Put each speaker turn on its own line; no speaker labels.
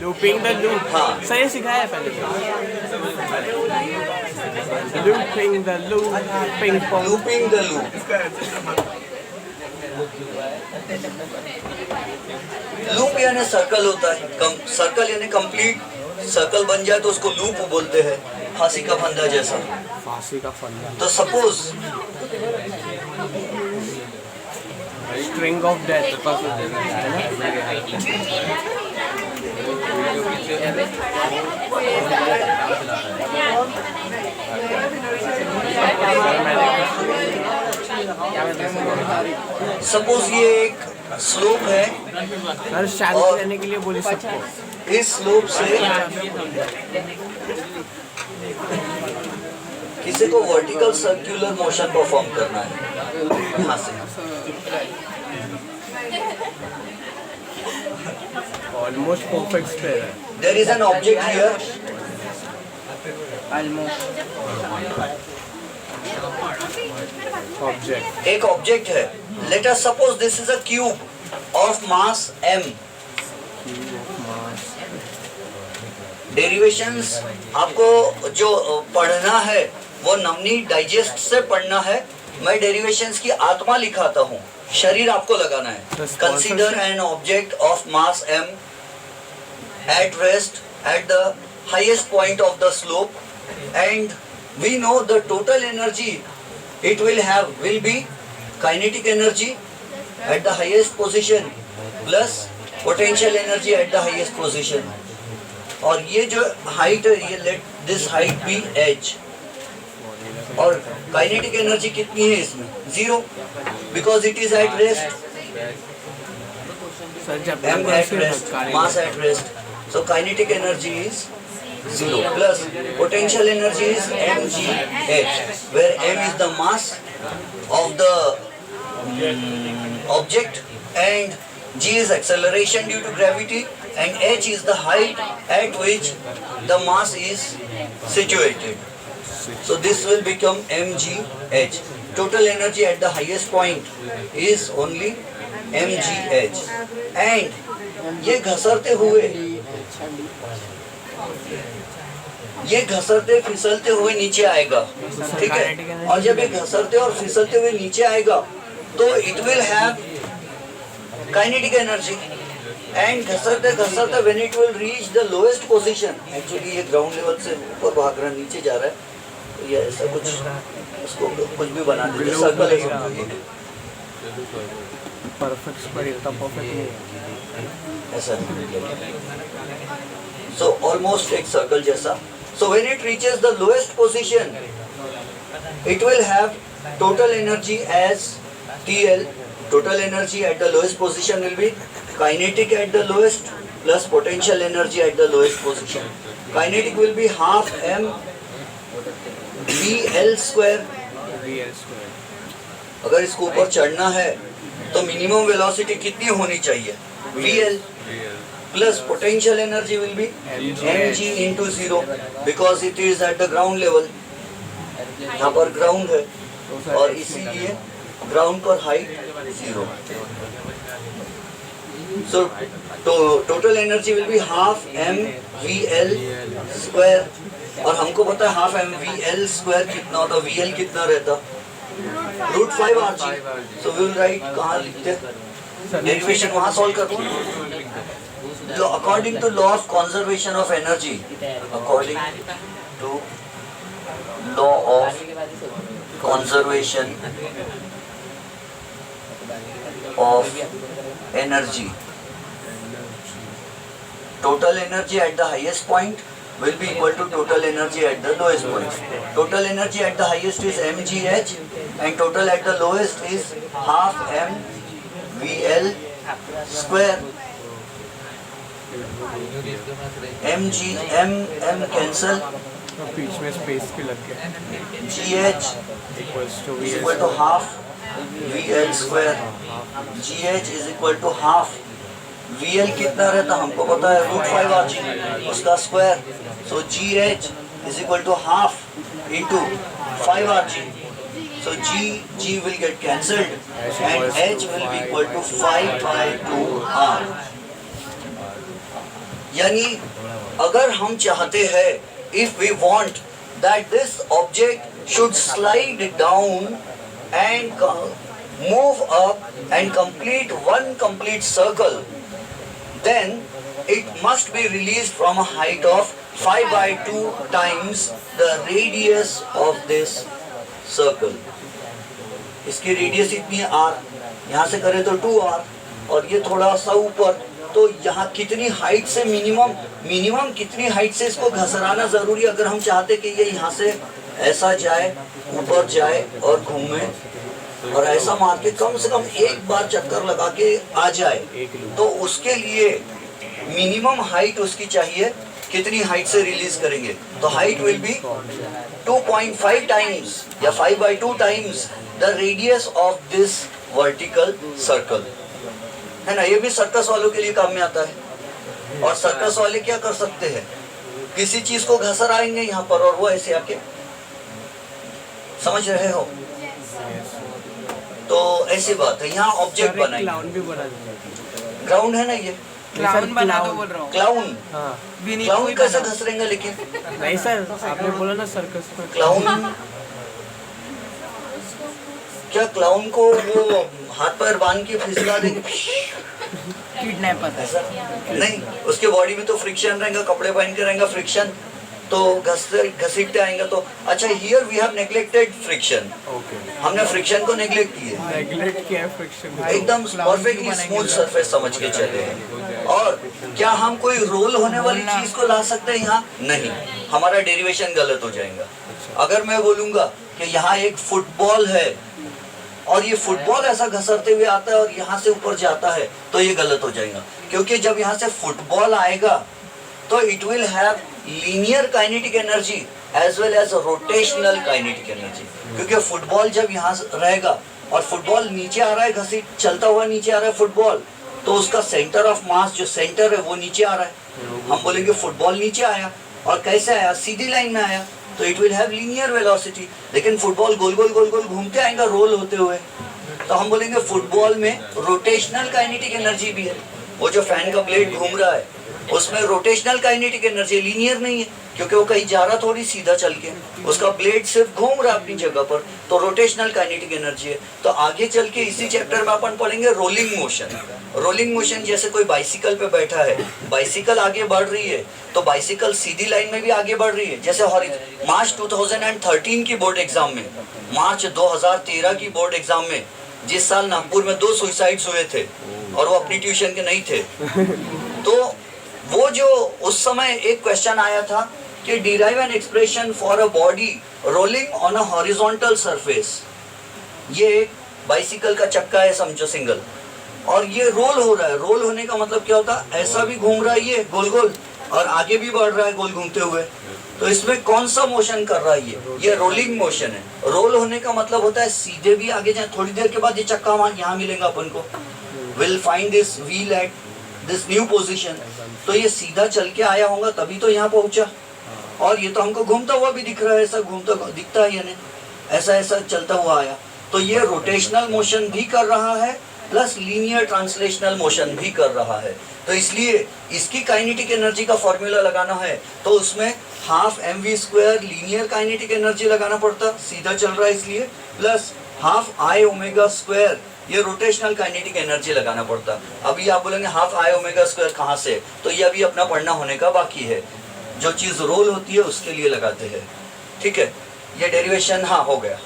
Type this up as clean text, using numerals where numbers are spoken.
Looping the loop.
हाँ।
Sir ये सिखाया है पहले। Looping the loop, ping pong.
Looping the loop. Loop यानी सर्कल होता है, सर्कल यानी कंप्लीट सर्कल बन जाए तो उसको लूप बोलते हैं, फांसी का फंदा जैसा।
फांसी का फंदा।
तो suppose
string of death.
Suppose ये एक स्लोप है
सर शांति रहने के लिए बोली सबको।
इस स्लोप से किसी को वर्टिकल सर्कुलर मोशन परफॉर्म करना है यहाँ से।
ऑलमोस्ट परफेक्ट स्ट्रेट है।
There is an object here.
Object.
एक ऑब्जेक्ट है। Let us suppose this is a cube of mass m। Derivations आपको जो पढ़ना है वो नवनीत डाइजेस्ट से पढ़ना है। मैं डेरिवेशंस की आत्मा लिखाता हूँ, शरीर आपको लगाना है। Consider an object of mass m at rest at the highest point of the slope, and we know the total energy it will have will be kinetic energy at the highest position plus potential energy at the highest position. और ये जो height है, ये let this height be h, और kinetic energy कितनी है इसमें? 0, because it is at rest. m at rest, mass at rest, so kinetic energy is 0 plus potential energy is mgh, where m is the mass of the object and g is acceleration due to gravity and h is the height at which the mass is situated. So this will become mgh. Total energy at the highest point is only mgh. And ये घसरते फिसलते हुए नीचे आएगा, ठीक है। और जब ये घसरते और फिसलते हुए नीचे आएगा तो it will have kinetic energy. And घसरते घसरते when it will reach the lowest position, actually ये ग्राउंड लेवल से ऊपर भाग रहा नीचे जा रहा है, तो ये ऐसा कुछ उसको कुछ भी बना दीजिए, सर्कल है समझिए।
परफेक्ट पर इतना परफेक्ट नहीं है
ऐसा। So almost एक सर्कल जैसा। So when it reaches the lowest position, it will have total energy as TL. Total energy at the lowest position will be kinetic at the lowest plus potential energy at the lowest position. Kinetic will be half m VL square. अगर इसको ऊपर चढ़ना है तो minimum velocity कितनी होनी चाहिए? VL plus potential energy will be mg into 0 because it is at the ground level. यहाँ पर ग्राउंड है और इसीलिए ग्राउंड पर height 0. So total energy will be half m VL square, और हमको पता है half m VL square कितना होता, VL कितना रहता? √5 RG. So we will write, कहाँ लिखते? डेरिवेशन वहाँ सॉल्व करो। According to law of conservation of energy, according to law of conservation of energy, total energy at the highest point will be equal to total energy at the lowest point. Total energy at the highest is mgh and total at the lowest is half m VL square. mg m cancel,
बीच में space भी लग गया।
gh is equal to half VL square. gh is equal to half VL कितना रहता हमको पता है, √5 RG, उसका square. So gh is equal to half into 5 RG. So g will get cancelled and h will be equal to 5 by 2 R. यानी अगर हम चाहते हैं, if we want that this object should slide down and move up and complete one complete circle, then it must be released from a height of 5/2 times the radius of this circle. इसकी radius इतनी है r, यहाँ से करें तो 2r, और ये थोड़ा सा ऊपर, तो यहाँ कितनी हाइट से मिनिमम कितनी हाइट से इसको घसराना जरूरी है अगर हम चाहते कि ये यहाँ से ऐसा जाए, ऊपर जाए और घूमे और ऐसा मार के कम से कम एक बार चक्कर लगा के आ जाए, तो उसके लिए मिनिमम हाइट उसकी चाहिए। कितनी हाइट से रिलीज करेंगे? तो हाइट विल बी 2.5 टाइम्स या 5/2 times the radius of this vertical circle, है ना। ये भी सर्कस वालों के लिए काम में आता है। और सर्कस वाले क्या कर सकते हैं, किसी चीज को घसर आएंगे यहाँ पर और वो ऐसे आके, समझ रहे हो? तो ऐसी बात है। यहाँ ऑब्जेक्ट बनाएंगे,
क्लाउन भी बना देंगे।
ग्राउंड है ना, ये
क्लाउन बना दो बोल रहा हूँ।
क्लाउन,
हाँ
क्लाउन कैसे घसरेंगे? लेकिन
नहीं सर, आपने बोला ना सर्कस में
क्लाउन, क्या क्लाउन को वो हाथ पैर बांध के फिसला देंगे?
किडनैपर
ऐसा नहीं, उसके बॉडी में तो फ्रिक्शन रहेगा, कपड़े पहन के रहेगा, फ्रिक्शन तो घसीटते आएंगे। तो अच्छा, here we have neglected friction.
Okay,
हमने फ्रिक्शन को नेग्लेक्ट किया,
नेगलेक्ट किया है फ्रिक्शन।
एकदम परफेक्टली स्मूथ सरफेस समझ के चले हैं। और क्या हम कोई रोल होने वाली चीज को ला सकते हैं यहाँ? नहीं, हमारा डेरिवेशन गलत हो जाएगा। अगर मैं बोलूंगा कि यहाँ एक फुटबॉल है और ये फुटबॉल ऐसा घसरते हुए आता है और यहाँ से ऊपर जाता है, तो ये गलत हो जाएगा। क्योंकि जब यहाँ से फुटबॉल आएगा तो it will have linear kinetic energy as well as rotational kinetic energy. क्योंकि फुटबॉल जब यहाँ रहेगा और फुटबॉल नीचे आ रहा है, घसीट चलता हुआ नीचे आ रहा है फुटबॉल, तो उसका सेंटर ऑफ मास जो सेंटर है वो नीचे आ रहा है। हम बोलेंगे फुटबॉल नीचे आया, और कैसे आया? सीधी लाइन में आया, तो it will have linear velocity. लेकिन फुटबॉल गोल गोल गोल गोल घूमते आएगा रोल होते हुए, तो हम बोलेंगे फुटबॉल में रोटेशनल काइनेटिक एनर्जी भी है। वो जो फैन का ब्लेड घूम रहा है उसमें रोटेशनल काइनेटिक एनर्जी, लीनियर नहीं है, क्योंकि वो कहीं जा रहा थोड़ी सीधा चल के, उसका ब्लेड सिर्फ घूम रहा है अपनी जगह पर, तो रोटेशनल काइनेटिक एनर्जी है। तो आगे चल के इसी चैप्टर में अपन पढ़ेंगे रोलिंग मोशन। रोलिंग मोशन जैसे कोई बाइसिकल पे बैठा है, बाइसिकल आगे बढ़ रही है, तो बाइसिकल सीधी लाइन में भी आगे बढ़ रही है। जैसे मार्च 2013 की बोर्ड एग्जाम में, मार्च 2013 की बोर्ड एग्जाम में, जिस साल नागपुर में 2 सुसाइड्स हुए थे और वो अपनी ट्यूशन के नहीं थे, तो वो जो उस समय एक क्वेश्चन आया था कि derive an expression for a body rolling on a horizontal surface. ये एक बाइसिकल का चक्का है समझो, सिंगल, और ये रोल हो रहा है। रोल होने का मतलब क्या होता है? ऐसा भी घूम रहा है ये गोल गोल, और आगे भी बढ़ रहा है गोल घूमते हुए। तो इसमें कौन सा मोशन कर रहा है? ये रोलिंग मोशन है। रोल होने का मतलब होता है सीधे भी आगे जाए, थोड़ी देर के बाद ये चक्का यहाँ मिलेगा अपन को, will find this wheel at this new position. तो ये सीधा चल के आया होगा तभी तो यहाँ पहुंचा, और ये तो हमको घूमता हुआ भी दिख रहा है, ऐसा घूमता दिखता है, यानी ऐसा ऐसा चलता हुआ आया। तो ये रोटेशनल मोशन भी कर रहा है प्लस लीनियर ट्रांसलेशनल मोशन भी कर रहा है। तो इसलिए इसकी काइनेटिक एनर्जी का फॉर्मूला लगाना है तो उसमें half mv² linear kinetic energy लगाना पड़ता, सीधा चल रहा है इसलिए, प्लस हाफ I⍵² ये रोटेशनल काइनेटिक एनर्जी लगाना पड़ता। अभी आप बोलेंगे हाफ I⍵² कहाँ से? तो ये अभी अपना पढ़ना होने का बाकी है। जो चीज़ रोल होती है उसके लिए लगाते हैं, ठीक है। ये डेरिवेशन हाँ हो गया।